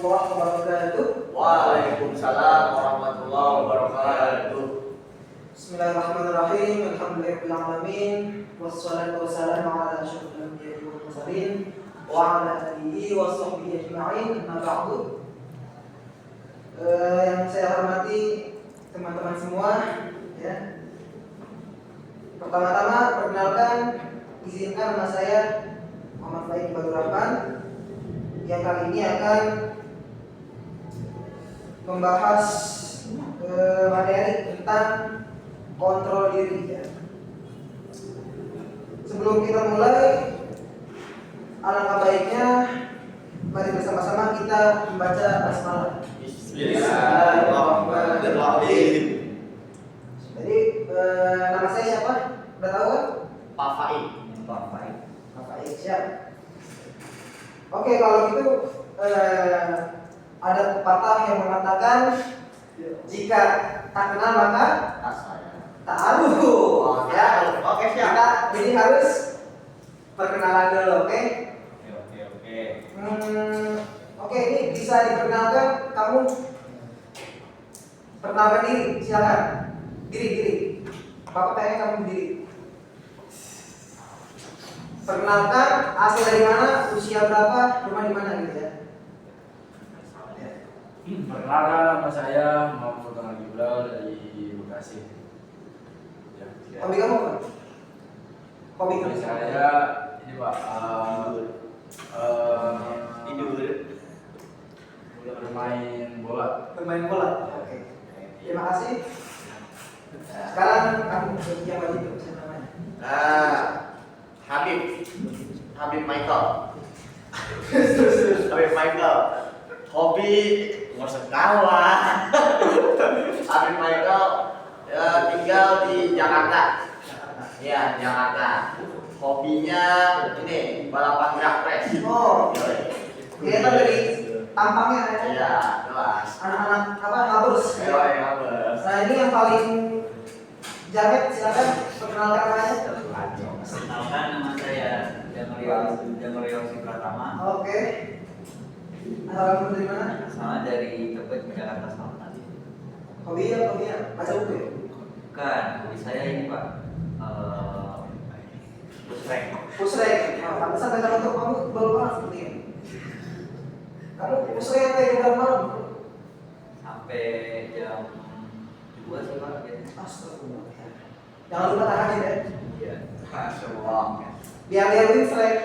warahmatullahi wabarakatuh. Waalaikumsalam warahmatullahi wabarakatuh. Bismillahirrahmanirrahim. Alhamdulillahirabbil alamin. Wassalatu wassalamu ala asyrofil anbiya'i wal mursalin wa ala alihi wa sahbihi ajma'in. Amma ba'du. Yang saya hormati teman-teman semua, ya. Pertama-tama perkenalkan, izinkan nama saya Muhammad Faik Badur Rahman yang kali ini akan membahas materi tentang kontrol diri, ya. Sebelum kita mulai, alangkah baiknya mari bersama-sama kita membaca basmalah. Bismillahirrahmanirrahim. Jadi nama saya siapa? Udah tahu kan? Pak Faik. Pak Faik, siap. Oke, kalau gitu ada pepatah yang mengatakan jika tak kenal maka tak aruh. Ya, Oke, siap. kita jadi harus perkenalan dulu, oke? Oke. Oke, ini bisa diperkenalkan, kamu perkenalkan diri, silakan. Diri. Bapak pengen kamu diri. Perkenalkan, asal dari mana, usia berapa, rumah di mana gitu ya. Perkenalkan, nama saya Muhammad Sultan Iqbal dari Bekasi. Hobi kamu apa? Hobi kamu? Saya ini Pak, Tidur. bermain bola. Bermain bola. Oke. Terima kasih. Sekarang kamu yang wajib saya namanya. Habib Michael. Hobi nggak usah tahu lah. Habib Michael tinggal di Jakarta. Iya, Jakarta. Hobinya ini balapan drag race. Oh, kelihatan dari tampangnya ya. Iya, jelas. Anak-anak apa ngabers. Ngabers. Nah, ini yang paling jamet, silakan perkenalkan namanya. Perkenalkan, nama saya Januari Pratama. Oke. Asal kamu dari mana? Sama dari Tebet, Jakarta Selatan. Hobinya baca buku ya? Bukan, hobi saya ini Pak, pusrek. Pusrek. Nah, pantesan baca untuk kamu tebal banget seperti ini. Kamu pusrek sampai jam malam? Sampai jam 2 sih Pak. Astagfirullah. Jangan lupa tahajud ya. Iya. Masya Biar dia pusrek.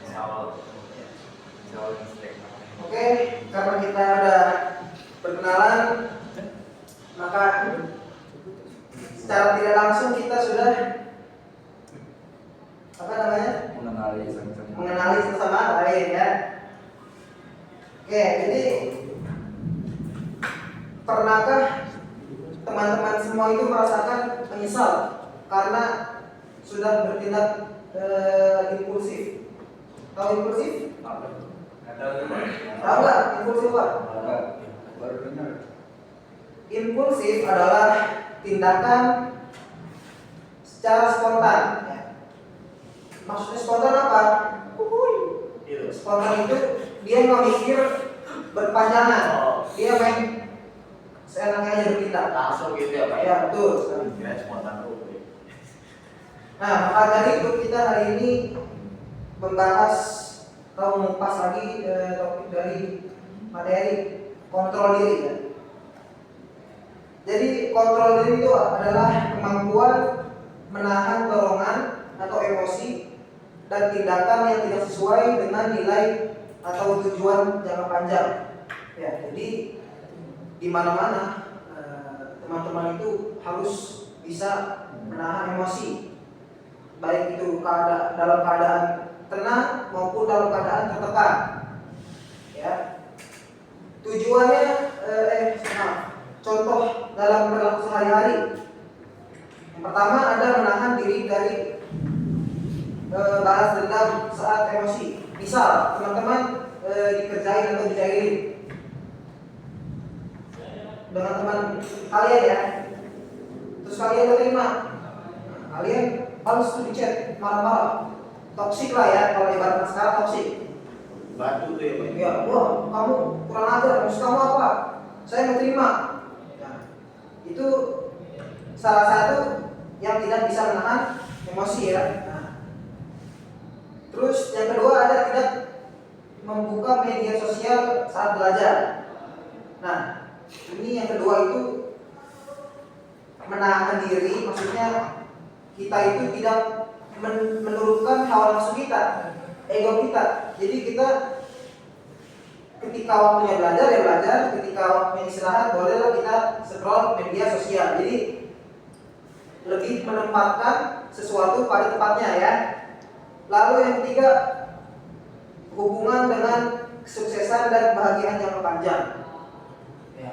Insya Allah pusrek. Oke, karena kita udah perkenalan, maka secara tidak langsung kita sudah apa namanya? Mengenali satu sama lain ya. Oke, jadi pernahkah teman-teman semua itu merasakan menyesal karena sudah bertindak impulsif? Tahu impulsif? Tahu nggak impulsif Pak? Baru dengar. Impulsif adalah tindakan secara spontan. Ya. Maksudnya spontan apa? Spontan itu dia nggak mikir berpanjangan. Dia main seenaknya aja bertindak. langsung gitu ya Pak. Ya betul. Ya, spontan dulu. Nah, maka dari itu kita hari ini membahas atau mengupas lagi topik dari materi kontrol diri ya. Jadi kontrol diri itu adalah kemampuan menahan dorongan atau emosi dan tindakan yang tidak sesuai dengan nilai atau tujuan jangka panjang. Ya, jadi di mana-mana teman-teman itu harus bisa menahan emosi, baik itu dalam keadaan tenang maupun dalam keadaan tertekan. Ya. Tujuannya contoh dalam perilaku sehari-hari. Yang pertama ada menahan diri dari balas dendam saat emosi. Misal teman-teman dikerjain atau dijailin dengan teman kalian ya, terus kalian terima, kalian harus tuh di chat marah-marah, toksik lah ya, kalau ibaratnya sekarang toksik. Batu tuh ya Pak. Ya, wah kamu kurang ajar, maksud kamu apa? Saya mau terima. Nah, itu salah satu yang tidak bisa menahan emosi ya. Nah, terus yang kedua ada tidak membuka media sosial saat belajar. Nah, ini yang kedua itu menahan diri, maksudnya kita itu tidak menurunkan hawa nafsu kita, ego kita. Jadi kita ketika waktunya belajar ya belajar, ketika waktunya istirahat bolehlah kita scroll media sosial. Jadi lebih menempatkan sesuatu pada tempatnya ya. Lalu yang ketiga, hubungan dengan kesuksesan dan kebahagiaan jangka panjang. Ya.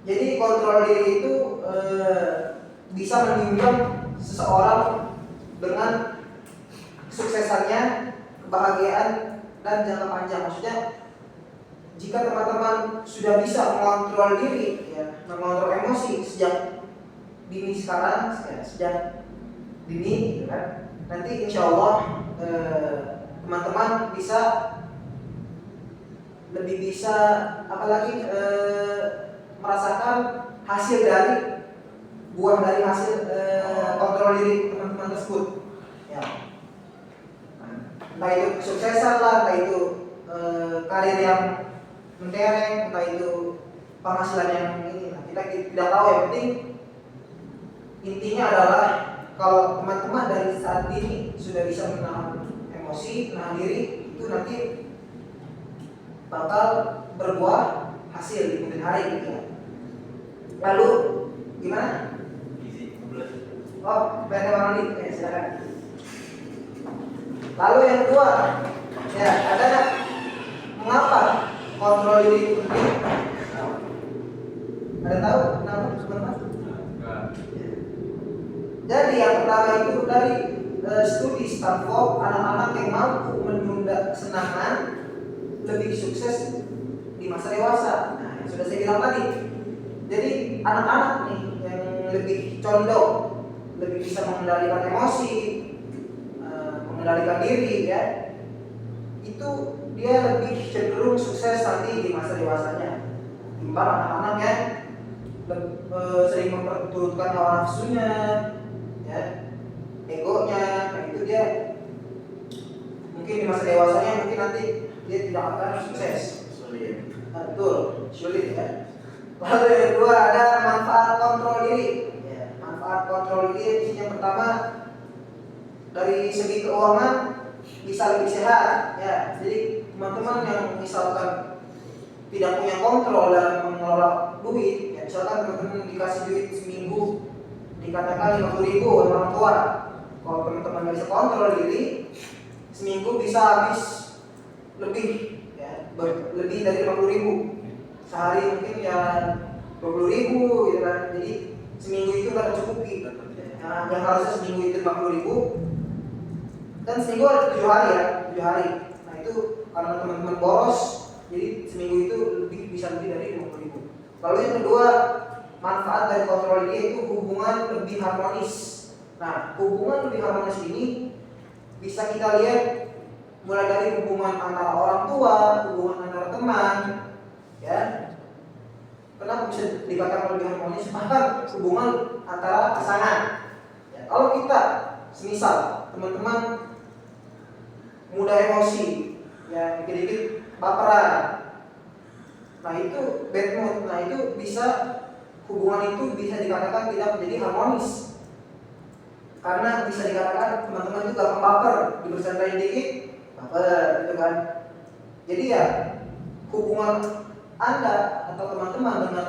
Jadi kontrol diri itu bisa menunjang seseorang dengan kesuksesannya, kebahagiaan dan jangka panjang. Maksudnya jika teman-teman sudah bisa mengontrol diri, ya, mengontrol emosi sejak dini sekarang, sejak dini, gitu kan, nanti insya Allah teman-teman bisa lebih bisa apalagi merasakan hasil dari buah dari hasil kontrol diri teman-teman tersebut. Ya. Entah itu kesuksesan lah, entah itu karir yang mentereng, entah itu penghasilan yang ini. Nah, kita tidak tahu, yang penting intinya adalah kalau teman-teman dari saat ini sudah bisa menahan emosi, menahan diri, itu nanti bakal berbuah hasil di kemudian hari gitu ya. Lalu gimana? Oh, pengen orang ini, silakan. Lalu yang kedua, ya ada mengapa kontrol diri itu penting? Ada tahu kenapa sebenarnya? Jadi yang pertama itu dari studi Stanford, anak-anak yang mampu menunda kesenangan lebih sukses di masa dewasa. Nah, yang sudah saya bilang tadi. Jadi anak-anak nih yang lebih condong, lebih bisa mengendalikan emosi, mengendalikan diri, ya, itu dia lebih cenderung sukses nanti di masa dewasanya. Timbang anak-anak yang sering memperturutkan hawa nafsunya, ya, egonya, nah itu dia mungkin di masa dewasanya mungkin nanti dia tidak akan sukses. Sulit. Nah, betul, sulit ya. Lalu yang kedua ada manfaat kontrol diri. Ya, manfaat kontrol diri yang pertama dari segi keuangan bisa lebih sehat. Ya, jadi teman-teman yang misalkan tidak punya kontrol dalam mengelola duit, ya, misalkan teman-teman dikasih duit seminggu dikatakan 50.000 oleh orang tua. Kalau teman-teman nggak bisa kontrol diri, seminggu bisa habis lebih, ya, lebih dari 50.000. Sehari mungkin ya 20.000 gitu kan. Jadi seminggu itu nggak tercukupi. Nah, yang harusnya seminggu itu 50.000 kan seminggu ada 7 hari ya, 7 hari. Nah itu karena teman-teman boros, jadi seminggu itu bisa lebih dari 50.000. Lalu yang kedua, manfaat dari kontrol diri itu hubungan lebih harmonis. Nah, hubungan lebih harmonis ini bisa kita lihat mulai dari hubungan antara orang tua, hubungan antara teman, ya. Kenapa bisa dikatakan lebih harmonis? Bahkan hubungan antara pasangan. Ya, kalau kita, semisal teman-teman mudah emosi, ya dikit-dikit baperan, nah itu bad mood, nah itu bisa hubungan itu bisa dikatakan tidak menjadi harmonis. Karena bisa dikatakan teman-teman itu gampang baper, dibercandain dikit, baper, gitu kan. Jadi ya hubungan Anda atau teman-teman dengan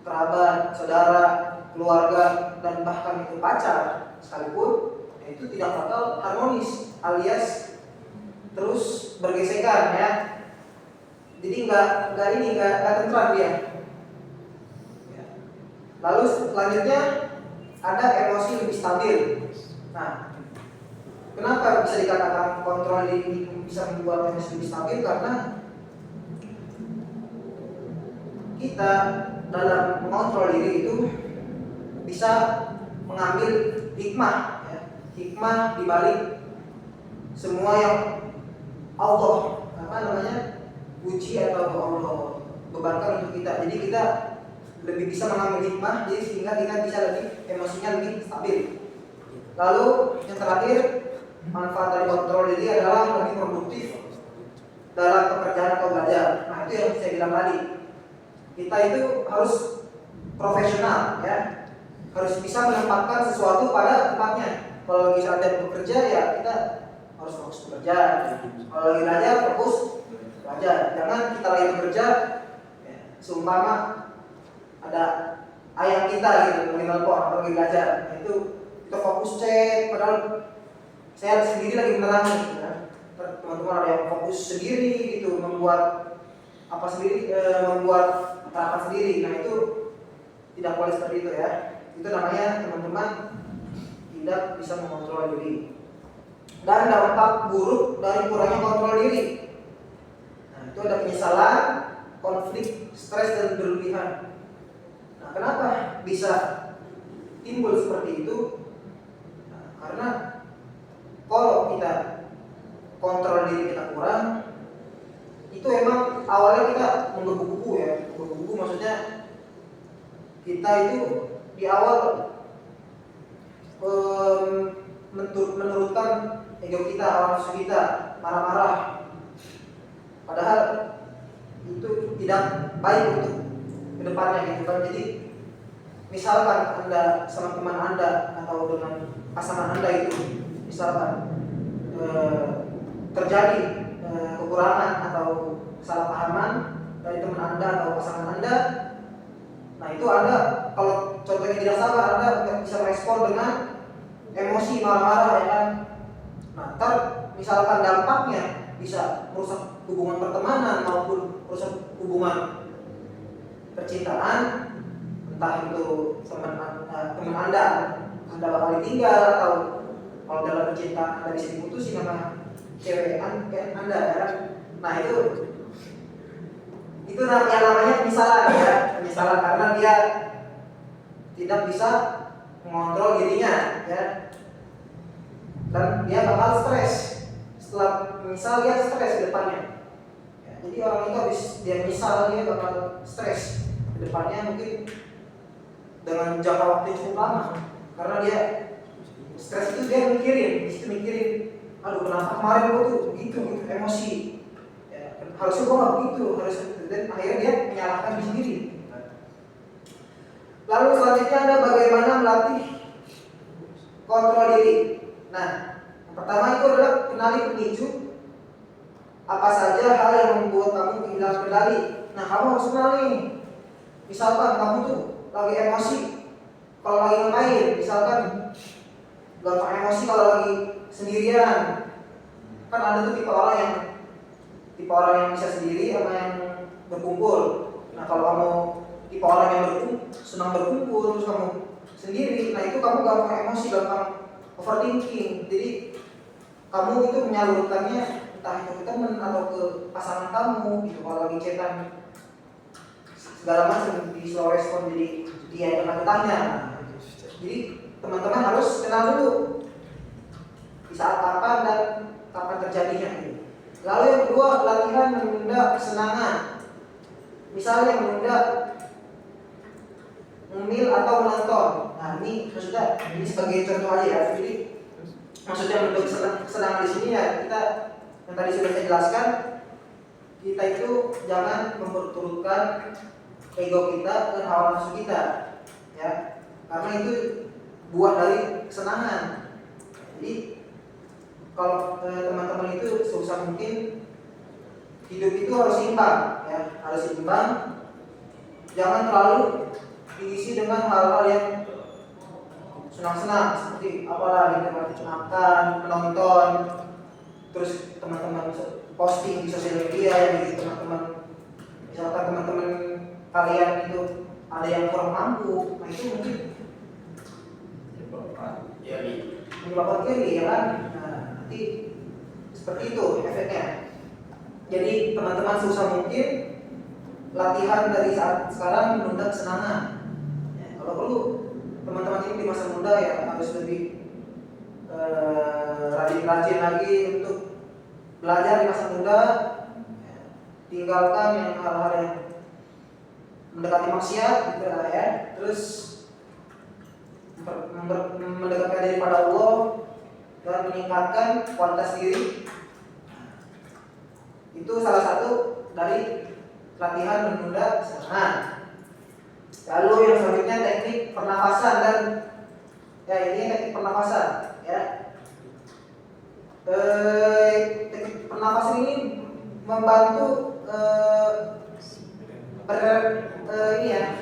kerabat, saudara, keluarga, dan bahkan itu pacar sekalipun, itu tidak bakal harmonis, alias terus bergesekan ya. Jadi nggak tentram dia. Lalu selanjutnya ada emosi lebih stabil. Nah, kenapa bisa dikatakan kontrol diri bisa membuat emosi lebih stabil? Karena kita dalam mengontrol diri itu bisa mengambil hikmah, ya, hikmah di balik semua yang Allah puji atau Allah bebankan untuk kita. Jadi kita lebih bisa mengambil hikmah, jadi sehingga kita bisa lebih emosinya lebih stabil. Lalu yang terakhir, manfaat dari kontrol diri adalah lebih produktif dalam pekerjaan atau belajar. Nah, itu yang saya bilang tadi. Kita itu harus profesional, ya, harus bisa menempatkan sesuatu pada tempatnya. Kalau lagi saatnya bekerja, ya kita harus fokus bekerja. Kalau lagi belajar, fokus belajar. Jangan kita lagi bekerja, ya, seumpama ada ayah kita gitu lagi nelpon atau lagi belajar, nah, itu kita fokus chat, padahal saya sendiri lagi menerangi, ya. Teman-teman ada yang fokus sendiri gitu, membuat apa sendiri, membuat tahapan sendiri. Nah, itu tidak boleh seperti itu, ya. Itu namanya teman-teman tidak bisa mengontrol diri. Dan dampak buruk dari kurangnya kontrol diri, nah, itu ada penyesalan, konflik, stres dan berlebihan. Nah, kenapa bisa timbul seperti itu? Nah, karena kalau kita kontrol diri kita kurang, itu emang awalnya kita menggebu-gebu, ya. Menggebu-gebu maksudnya kita itu di awal menurutkan ego kita, nafsu kita, marah-marah. Padahal itu tidak baik untuk kedepannya gitu kan. Jadi misalkan Anda sama teman Anda atau dengan pasangan Anda itu misalkan terjadi kekurangan atau kesalahpahaman dari teman Anda atau pasangan Anda, nah itu Anda kalau contohnya tidak sabar, Anda bisa merespon dengan emosi, marah-marah, ya kan. Nah, ntar misalkan dampaknya bisa merusak hubungan pertemanan maupun merusak hubungan percintaan, entah itu teman Anda bakal ditinggal, atau kalau dalam percintaan Anda bisa diputusin sama cewek Anda, ya. Nah, itu namanya penyesalan, ya. Penyesalan karena dia tidak bisa mengontrol dirinya, ya. Dan dia bakal stres. Setelah menyesal, dia stres ke depannya, ya. Jadi orang itu habis dia menyesal, dia bakal stres ke depannya, mungkin dengan jangka waktu yang cukup lama. Karena dia stres itu dia mikirin, aduh kenapa kemarin gue tuh begitu, emosi, ya, harusnya gue gak begitu, dan akhirnya dia menyalahkan diri sendiri. Lalu selanjutnya ada bagaimana melatih kontrol diri. Nah, yang pertama itu adalah kenali pemicu apa saja hal yang membuat kamu kehilangan kendali. Nah, kamu harus kenali. Misalkan kamu tuh lagi emosi, kalau lagi ngapain, misalkan gampang emosi kalau lagi sendirian. Kan ada tuh tipe orang yang bisa sendiri sama yang berkumpul. Nah, kalau kamu tipe orang yang senang berkumpul terus kamu sendiri, nah itu kamu gampang emosi, gampang overthinking. Jadi kamu itu menyalurkannya entah itu ke teman atau ke pasangan kamu gitu. Kalau lagi chatan segala macam di slow respon, jadi dia yang akan bertanya. Jadi teman-teman harus kenal dulu di saat kapan dan kapan terjadinya ini. Lalu yang kedua, latihan menunda kesenangan. Misalnya menunda ngemil atau menonton. Nah, ini maksudnya ini sebagai contoh aja, ya. Jadi maksudnya menunda kesenangan di sini, ya, kita yang tadi sudah saya jelaskan, kita itu jangan memperturutkan ego kita dan hawa nafsu kita, ya, karena itu buah dari kesenangan. Jadi kalau teman-teman itu sebisa mungkin hidup itu harus seimbang, ya, harus seimbang. Jangan terlalu diisi dengan hal-hal yang senang-senang seperti apalah gitu, makan, menonton, terus teman-teman posting di sosial media, ya, gitu. Misalkan teman-teman kalian itu ada yang kurang mampu, nah itu mungkin menyebabkan iri, ya kan. Nah, nanti seperti itu efeknya. Jadi teman-teman susah mungkin latihan dari saat sekarang menunda kesenangan, ya, kalau perlu teman-teman ini di masa muda, ya, harus lebih rajin-rajin lagi untuk belajar di masa muda, tinggalkan yang hal-hal yang mendekati maksiat gitu lah ya. Terus mendekatkan diri pada Allah dan meningkatkan kualitas diri. Itu salah satu dari latihan menunda serangan. Lalu yang selanjutnya teknik pernafasan dan ini teknik pernafasan ya. Teknik pernafasan ini membantu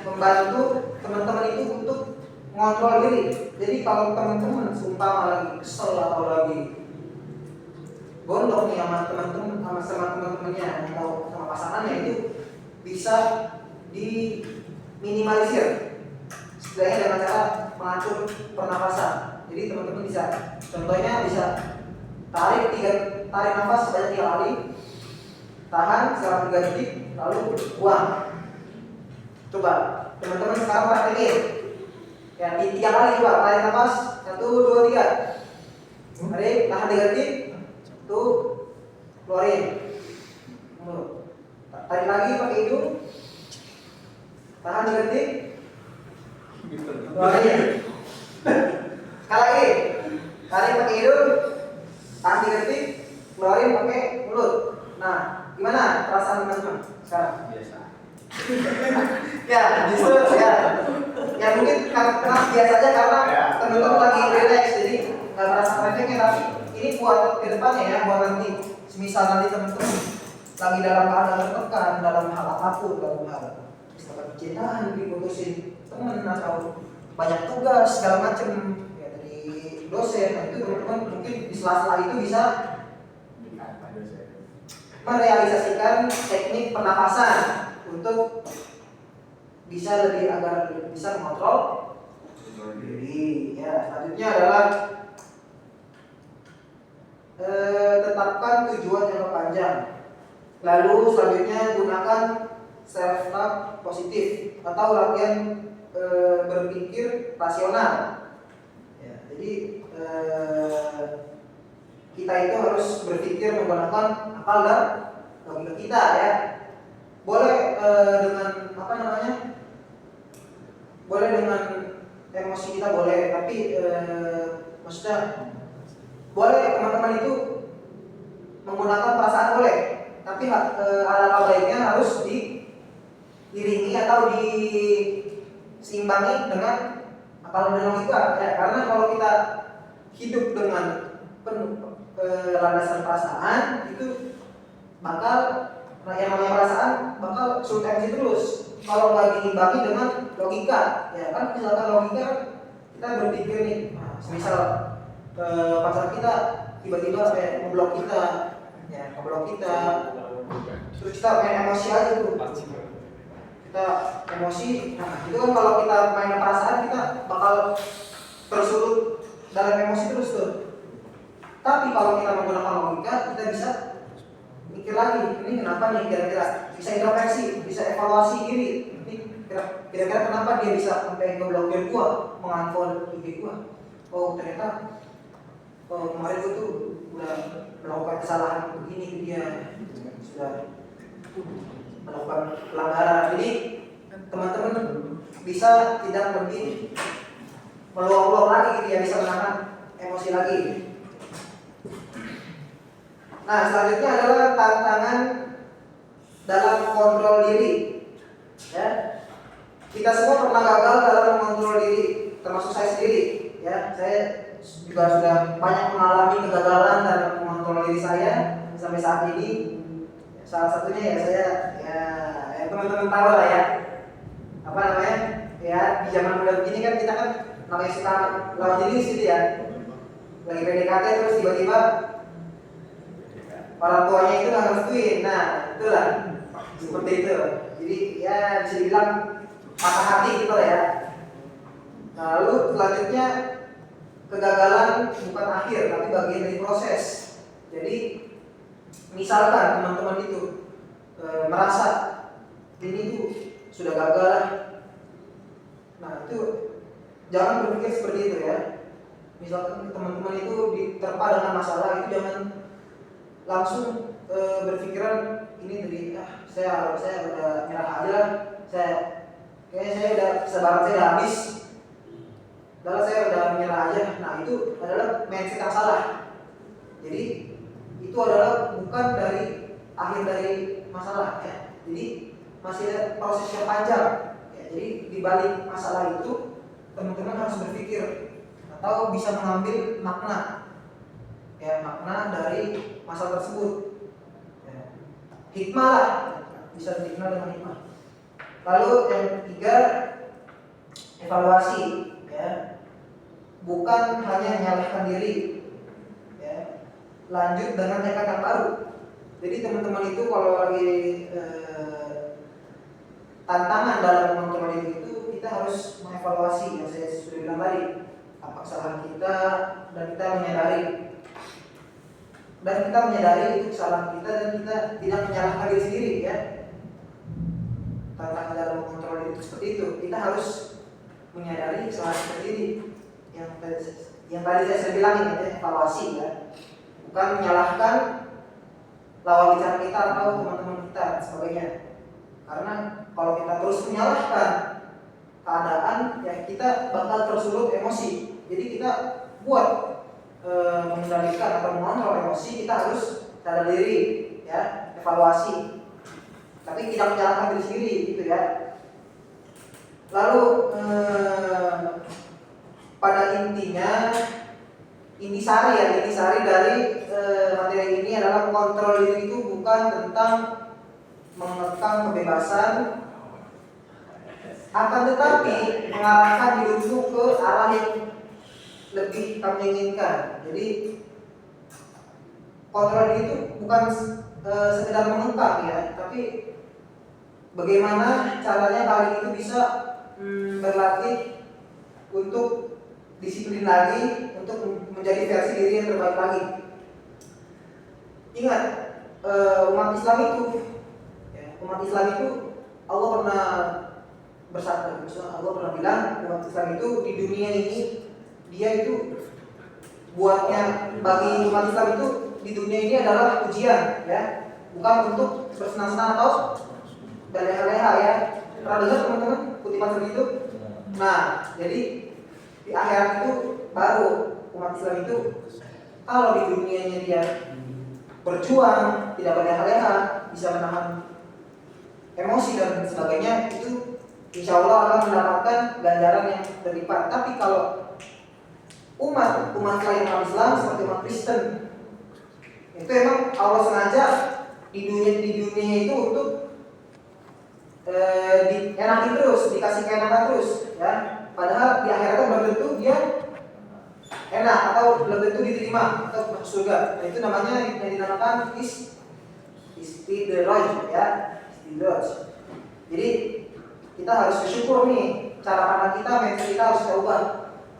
membantu teman-teman itu untuk mengontrol diri. Jadi kalau teman-teman sumpah lagi kesel atau lagi gondok nih sama teman-temannya atau sama pasangannya, itu bisa diminimalisir setidaknya dengan cara mengatur pernafasan. Jadi teman-teman bisa, contohnya bisa tarik nafas sebanyak 3 kali, tahan selama 3 detik, lalu buang. Coba teman-teman sekarang praktekin ya, 3 kali coba tarik nafas, 1, 2, 3, tarik, tahan 3 detik, tuh keluarin, tarik lagi pakai hidung, tahan 3 detik, keluarin. Sekali lagi, tarik pakai hidung, tahan 3 detik, keluarin pakai mulut. Nah, gimana perasaan teman-teman sekarang? Biasa. Ya, justru ya mungkin karena biasa aja karena teman-teman lagi relax, jadi nggak merasa refleksnya. Tapi ini buat kedepannya ya, buat nanti semisal nanti teman-teman lagi dalam keadaan tertekan dalam hal apapun, dalam hal misalkan percintaan, diputusin teman atau banyak tugas segala macem ya dari dosen, nah itu teman-teman mungkin di sela-sela itu bisa merealisasikan teknik pernapasan untuk bisa agar bisa mengontrol diri. Ya, selanjutnya adalah tetapkan tujuan jangka panjang. Lalu selanjutnya gunakan self talk positif atau latihan berpikir rasional. Ya, jadi kita itu harus berpikir menggunakan akal dan logika kita ya. Boleh dengan boleh dengan emosi kita boleh, tapi maksudnya boleh teman-teman itu menggunakan perasaan boleh, tapi hal-hal baiknya harus diiringi atau diseimbangi dengan akal dan logika ya. Karena kalau kita hidup dengan landasan perasaan itu bakal yang namanya perasaan bakal sulit emosi terus kalau nggak diimbangi dengan logika ya kan. Misalkan logika kita berpikir nih, misal pacar kita tiba-tiba kayak ngeblok kita ya, terus kita main emosi aja tuh, kita emosi. Nah itu kan kalau kita main perasaan kita bakal tersulut dalam emosi terus tuh. Tapi kalau kita menggunakan logika, kita bisa mikir lagi, ini kenapa nih kira-kira, bisa introspeksi, bisa evaluasi diri. Ini kira-kira kenapa dia bisa sampai ngeblokir gua, mengunfollow IG gua. Oh ternyata kemarin gua tuh udah melakukan kesalahan begini ke dia, sudah melakukan pelanggaran. Jadi teman-teman bisa tidak lebih meluap-luap lagi gitu ya, bisa menahan emosi lagi. Nah, selanjutnya adalah tantangan dalam kontrol diri. Ya, kita semua pernah gagal dalam mengontrol diri, termasuk saya sendiri. Ya, saya juga sudah banyak mengalami kegagalan dalam mengontrol diri saya sampai saat ini. Salah satunya ya saya, ya teman-teman tahu lah ya, apa namanya? Ya di zaman muda begini kan kita kan namanya suka lawan jenis gitu ya. Lagi PDKT terus tiba-tiba orang tuanya itu nggak ngerestuin. Nah itulah seperti itu. Jadi ya bisa dibilang patah hati gitu ya. Lalu selanjutnya kegagalan bukan akhir tapi bagian dari proses. Jadi misalkan teman-teman itu merasa ini tuh sudah gagal, nah itu jangan berpikir seperti itu ya. misalkan teman-teman itu diterpa dengan masalah, itu jangan langsung berpikiran ini dari saya udah nyerah aja lah, kayaknya saya udah sebaran saya udah habis, padahal saya udah menyerah aja. Nah itu adalah mindset yang salah. Jadi itu adalah bukan dari akhir dari masalah ya. Jadi masih ada proses yang panjang ya. Jadi di balik masalah itu teman-teman harus berpikir atau bisa mengambil makna ya, makna dari masalah tersebut ya. Hikmah lah, bisa dikenal dengan hikmah. Lalu yang ketiga, evaluasi ya, bukan hanya menyalahkan diri ya, lanjut dengan tekad yang baru. Jadi teman-teman itu kalau lagi tantangan dalam mengontrol diri itu, kita harus mengevaluasi yang saya sudah bilang tadi, apa kesalahan kita, dan kita menyadari itu kesalahan kita, dan kita tidak menyalahkan diri sendiri ya. Tantangan dalam mengontrol diri itu seperti itu, kita harus menyadari kesalahan kita sendiri yang tadi saya bilang ya, evaluasi ya, bukan menyalahkan lawan bicara kita atau teman-teman kita dan sebagainya. Karena kalau kita terus menyalahkan keadaan ya, kita bakal tersulut emosi. Jadi kita buat mengendalikan atau mengontrol emosi, kita harus sadar diri ya, evaluasi, tapi tidak menyalahkan diri sendiri gitu ya. Lalu pada intinya, intisari dari materi ini adalah kontrol diri itu bukan tentang mengekang kebebasan, akan tetapi mengarahkan hidupmu ke arah yang lebih kamu inginkan. Jadi kontrol diri itu bukan sekedar mengekang ya, tapi bagaimana caranya kalian itu bisa berlatih untuk disiplin lagi, untuk menjadi versi diri yang terbaik lagi. Ingat, umat Islam itu Allah pernah bersabda, Allah pernah bilang umat Islam itu di dunia ini, dia itu buatnya, bagi umat Islam itu di dunia ini adalah ujian ya, bukan untuk bersenang-senang atau berleha-leha ya. Pernah dengar teman-teman kutipan seperti itu? Nah, jadi di akhirat itu baru umat Islam itu, kalau di dunianya dia berjuang, tidak berleha-leha, bisa menahan emosi dan sebagainya, itu insya Allah akan mendapatkan ganjaran yang berlipat. Tapi kalau umat lain umat Islam seperti umat Kristen, itu emang Allah sengaja di dunia itu untuk dienakin terus, dikasih keenakan terus ya. Padahal di akhirat belum tentu dia enak atau belum tentu diterima atau masuk surga. Nah, itu namanya yang dinamakan istidraj ya, istidraj. Jadi kita harus bersyukur nih, cara pandang kita, mindset kita harus kita ubah.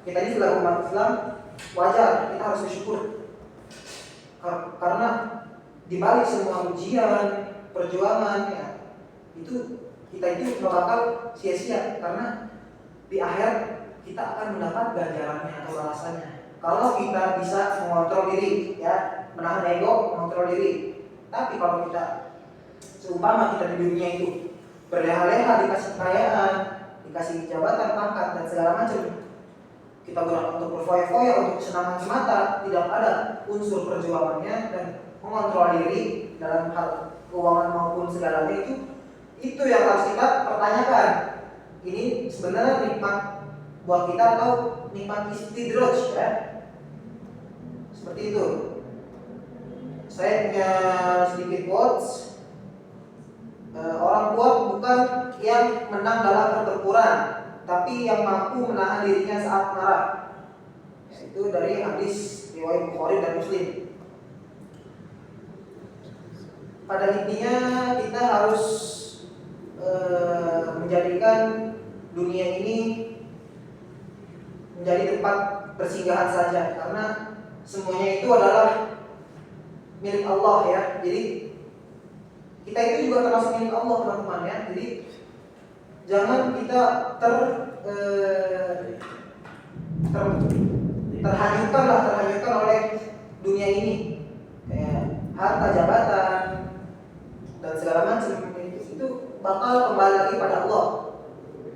Kita ini sebagai umat Islam wajar kita harus bersyukur karena dibalik semua ujian, perjuangan ya, itu kita itu nggak bakal sia-sia, karena di akhir kita akan mendapat ganjarannya atau balasannya. Kalau kita bisa mengontrol diri ya, menahan ego, mengontrol diri. Tapi kalau kita seumpama kita di dunia itu berleha-leha, dikasih kekayaan, dikasih jabatan, pangkat dan segala macam, kita gunakan untuk berfoya-foya, untuk kesenangan semata, tidak ada unsur perjuangannya dan mengontrol diri dalam hal keuangan maupun segalanya, itu yang harus kita pertanyakan. Ini sebenarnya nikmat buat kita atau nikmat istidraj ya? Seperti itu. Saya punya sedikit quotes. Orang kuat bukan yang menang dalam pertempuran, tapi yang mampu menahan dirinya saat marah. Itu dari hadis riwayat Bukhari dan Muslim. Pada intinya kita harus menjadikan dunia ini menjadi tempat persinggahan saja, karena semuanya itu adalah milik Allah ya. Jadi kita itu juga termasuk milik Allah teman-teman ya. Jadi jangan kita terhanyutkan oleh dunia ini, kayak harta, jabatan, dan segala macam. Itu bakal kembali lagi pada Allah.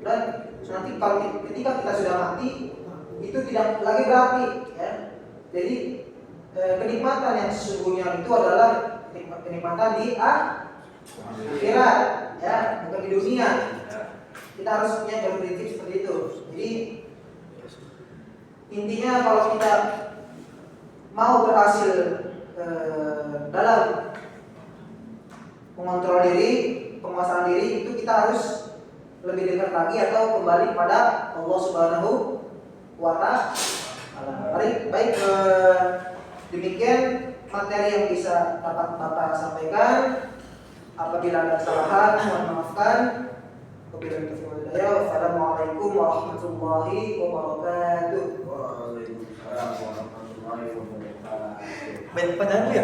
Dan nanti ketika kita sudah mati, itu tidak lagi berapi, ya. Jadi kenikmatan yang sesungguhnya itu adalah kenikmatan di akhirat, ya, bukan di dunia. Kita harus punya prinsip seperti itu. Jadi intinya kalau kita mau berhasil dalam mengontrol diri, penguasaan diri, itu kita harus lebih dekat lagi atau kembali pada Allah Subhanahu wa Ta'ala. Baik, demikian materi yang bisa dapat Bapak sampaikan. Apabila ada kesalahan, mohon maafkan. Wassalamualaikum warahmatullahi wabarakatuh. Waalaikumsalam warahmatullahi wabarakatuh. Banyak pertanyaan ya?